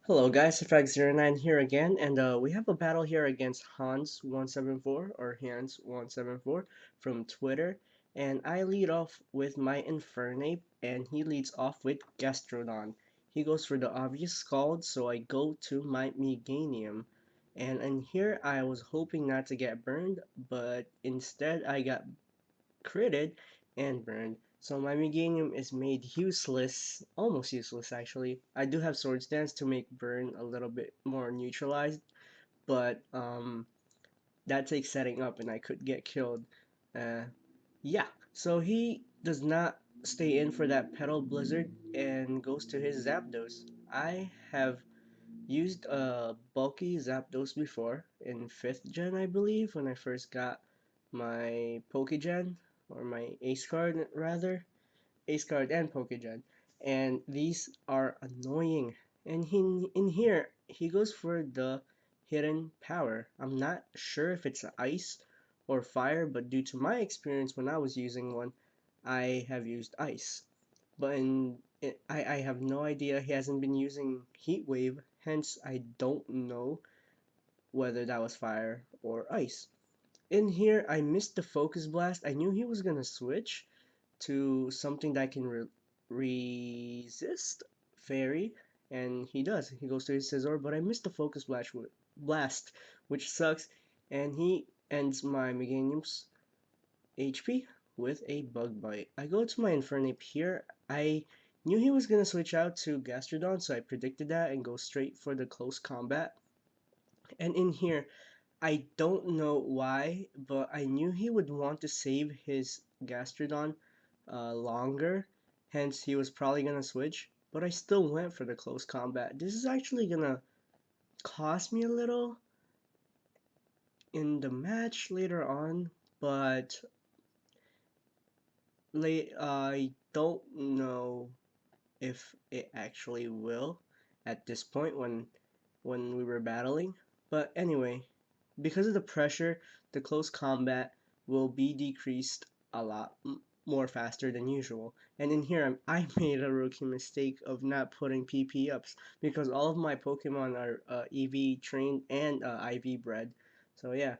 Hello guys, Frag09 here again, and we have a battle here against Hanz174 or Hanz174 from Twitter, and I lead off with my Infernape, and he leads off with Gastrodon. He goes for the obvious Scald, so I go to my Meganium, and in here I was hoping not to get burned, but instead I got critted and burned. So my Meganium is made useless, almost useless actually. I do have Sword Stance to make burn a little bit more neutralized, but that takes setting up and I could get killed. Uh, yeah, so he does not stay in for that Petal Blizzard and goes to his Zapdos. I have used a bulky Zapdos before in 5th gen, I believe, when I first got my Pokegen, or my Ace card rather, Ace card and Pokegen, and these are annoying. And in here, he goes for the hidden power. I'm not sure if it's ice or fire, but due to my experience when I was using one, I have used ice. But I have no idea. He hasn't been using Heat Wave, hence I don't know whether that was fire or ice. In here, I missed the Focus Blast. I knew he was gonna switch to something that can resist Fairy, and he does. He goes to his Scizor, but I missed the Focus Blast, which sucks, and he ends my Meganium's HP with a Bug Bite. I go to my Infernape here. I knew he was gonna switch out to Gastrodon, so I predicted that and go straight for the close combat. And in here, I don't know why, but I knew he would want to save his Gastrodon longer, hence he was probably gonna switch, but I still went for the close combat. This is actually gonna cost me a little in the match later on, but I don't know if it actually will at this point when we were battling. But anyway, because of the pressure, the close combat will be decreased a lot more faster than usual. And in here, I made a rookie mistake of not putting PP ups because all of my Pokemon are EV trained and IV bred. So yeah,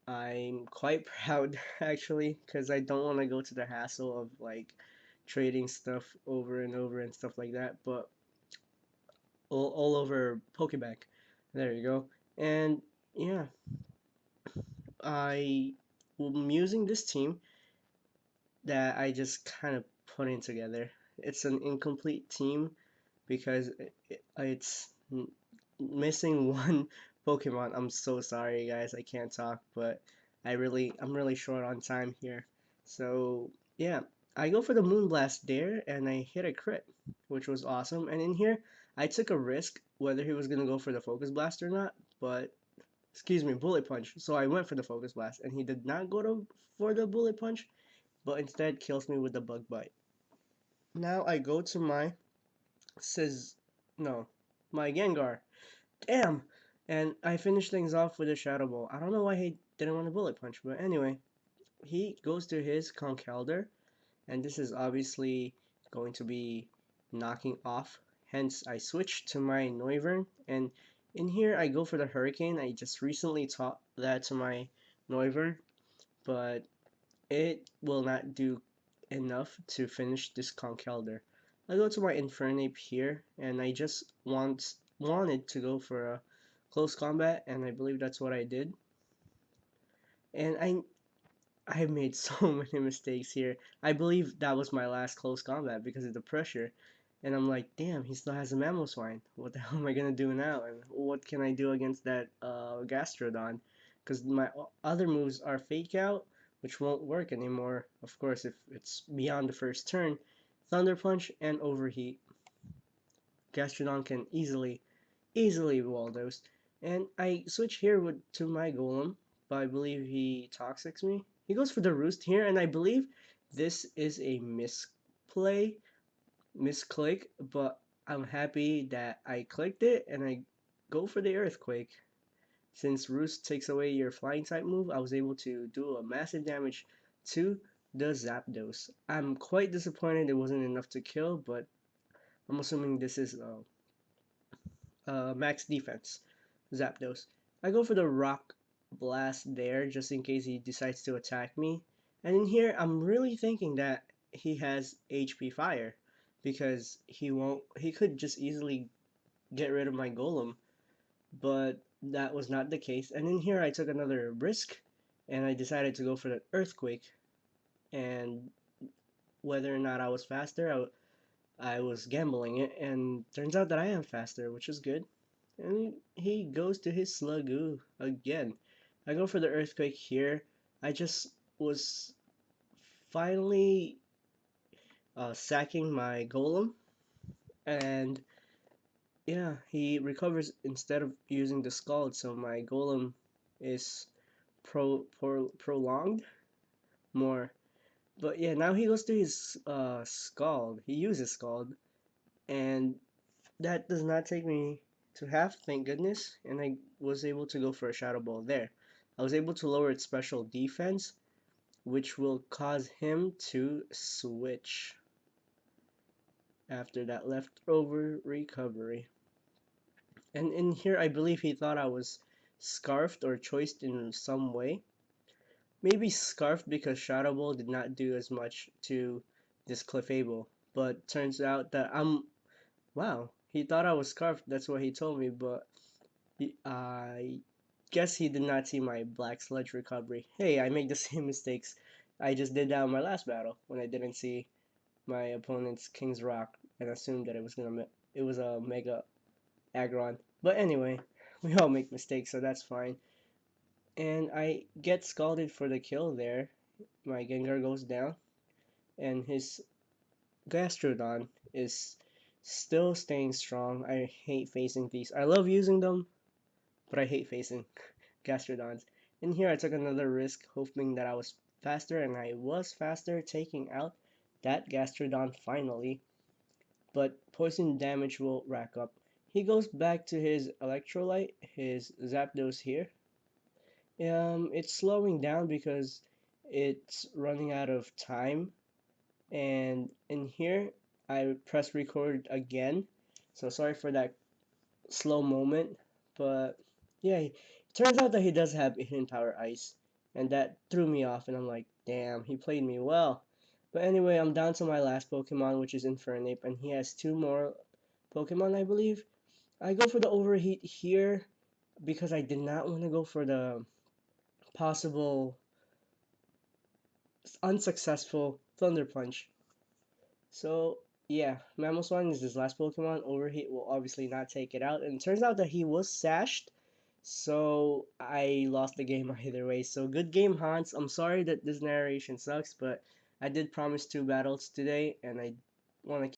I'm quite proud actually because I don't want to go to the hassle of like trading stuff over and over and stuff like that. But all over Pokebank. There you go. And yeah, I am using this team that I just kind of putting together. It's an incomplete team because it's missing one Pokemon. I'm so sorry, guys. I can't talk, but I'm really short on time here. So yeah, I go for the Moonblast there, and I hit a crit, which was awesome. And in here, I took a risk whether he was gonna go for the Focus Blast or not, but excuse me, Bullet Punch. So I went for the Focus Blast, and he did not go for the Bullet Punch, but instead kills me with the Bug Bite. Now I go to my says no, my Gengar. Damn! And I finished things off with a Shadow Ball. I don't know why he didn't want a Bullet Punch, but anyway, he goes to his Conkeldurr, and this is obviously going to be knocking off. Hence, I switch to my Noivern, and in here I go for the Hurricane. I just recently taught that to my Noivern, but it will not do enough to finish this Conkeldurr. I go to my Infernape here, and I just wanted to go for a close combat, and I believe that's what I did. And I made so many mistakes here. I believe that was my last close combat because of the pressure. And I'm like, damn, he still has a Mamoswine. What the hell am I gonna do now? And what can I do against that Gastrodon? Because my other moves are Fake Out, which won't work anymore, of course, if it's beyond the first turn. Thunder Punch and Overheat. Gastrodon can easily Waldos. And I switch here to my Golem, but I believe he Toxics me. He goes for the Roost here, and I believe this is a misplay, misclick, but I'm happy that I clicked it, and I go for the Earthquake. Since Roost takes away your flying type move, I was able to do a massive damage to the Zapdos. I'm quite disappointed it wasn't enough to kill, but I'm assuming this is max defense, Zapdos. I go for the Rock Blast there just in case he decides to attack me. And in here, I'm really thinking that he has HP Fire because he could just easily get rid of my Golem, but that was not the case. And in here, I took another risk and I decided to go for the Earthquake. And whether or not I was faster, I was gambling it, and turns out that I am faster, which is good. And he goes to his Slugoo again. I go for the Earthquake here. I just was finally sacking my Golem, and yeah, he recovers instead of using the Scald, so my Golem is prolonged more. But yeah, now he goes to his Scald. He uses Scald, and that does not take me to half, thank goodness, and I was able to go for a Shadow Ball there. I was able to lower its special defense, which will cause him to switch after that leftover recovery. And in here, I believe he thought I was scarfed or choiced in some way. Maybe scarfed because Shadow Ball did not do as much to this Clefable, but turns out that wow, he thought I was scarfed, that's what he told me, but I guess he did not see my Black Sludge recovery. Hey, I make the same mistakes I just did that in my last battle when I didn't see my opponent's King's Rock and assumed that it was a Mega Aggron. But anyway, we all make mistakes, so that's fine. And I get scalded for the kill there. My Gengar goes down, and his Gastrodon is still staying strong. I hate facing these. I love using them, but I hate facing Gastrodons. In here, I took another risk, hoping that I was faster, and I was faster, taking out that Gastrodon finally. But poison damage will rack up. He goes back to his Electrolyte, his Zapdos here. It's slowing down because it's running out of time. And in here, I press record again. So sorry for that slow moment, but yeah, it turns out that he does have Hidden Power Ice, and that threw me off, and I'm like, damn, he played me well. But anyway, I'm down to my last Pokemon, which is Infernape, and he has two more Pokemon, I believe. I go for the Overheat here because I did not want to go for the possible unsuccessful Thunder Punch. So yeah, Mamoswine is his last Pokemon. Overheat will obviously not take it out, and it turns out that he was sashed. So I lost the game either way. So good game, Hans. I'm sorry that this narration sucks, but I did promise two battles today, and I want to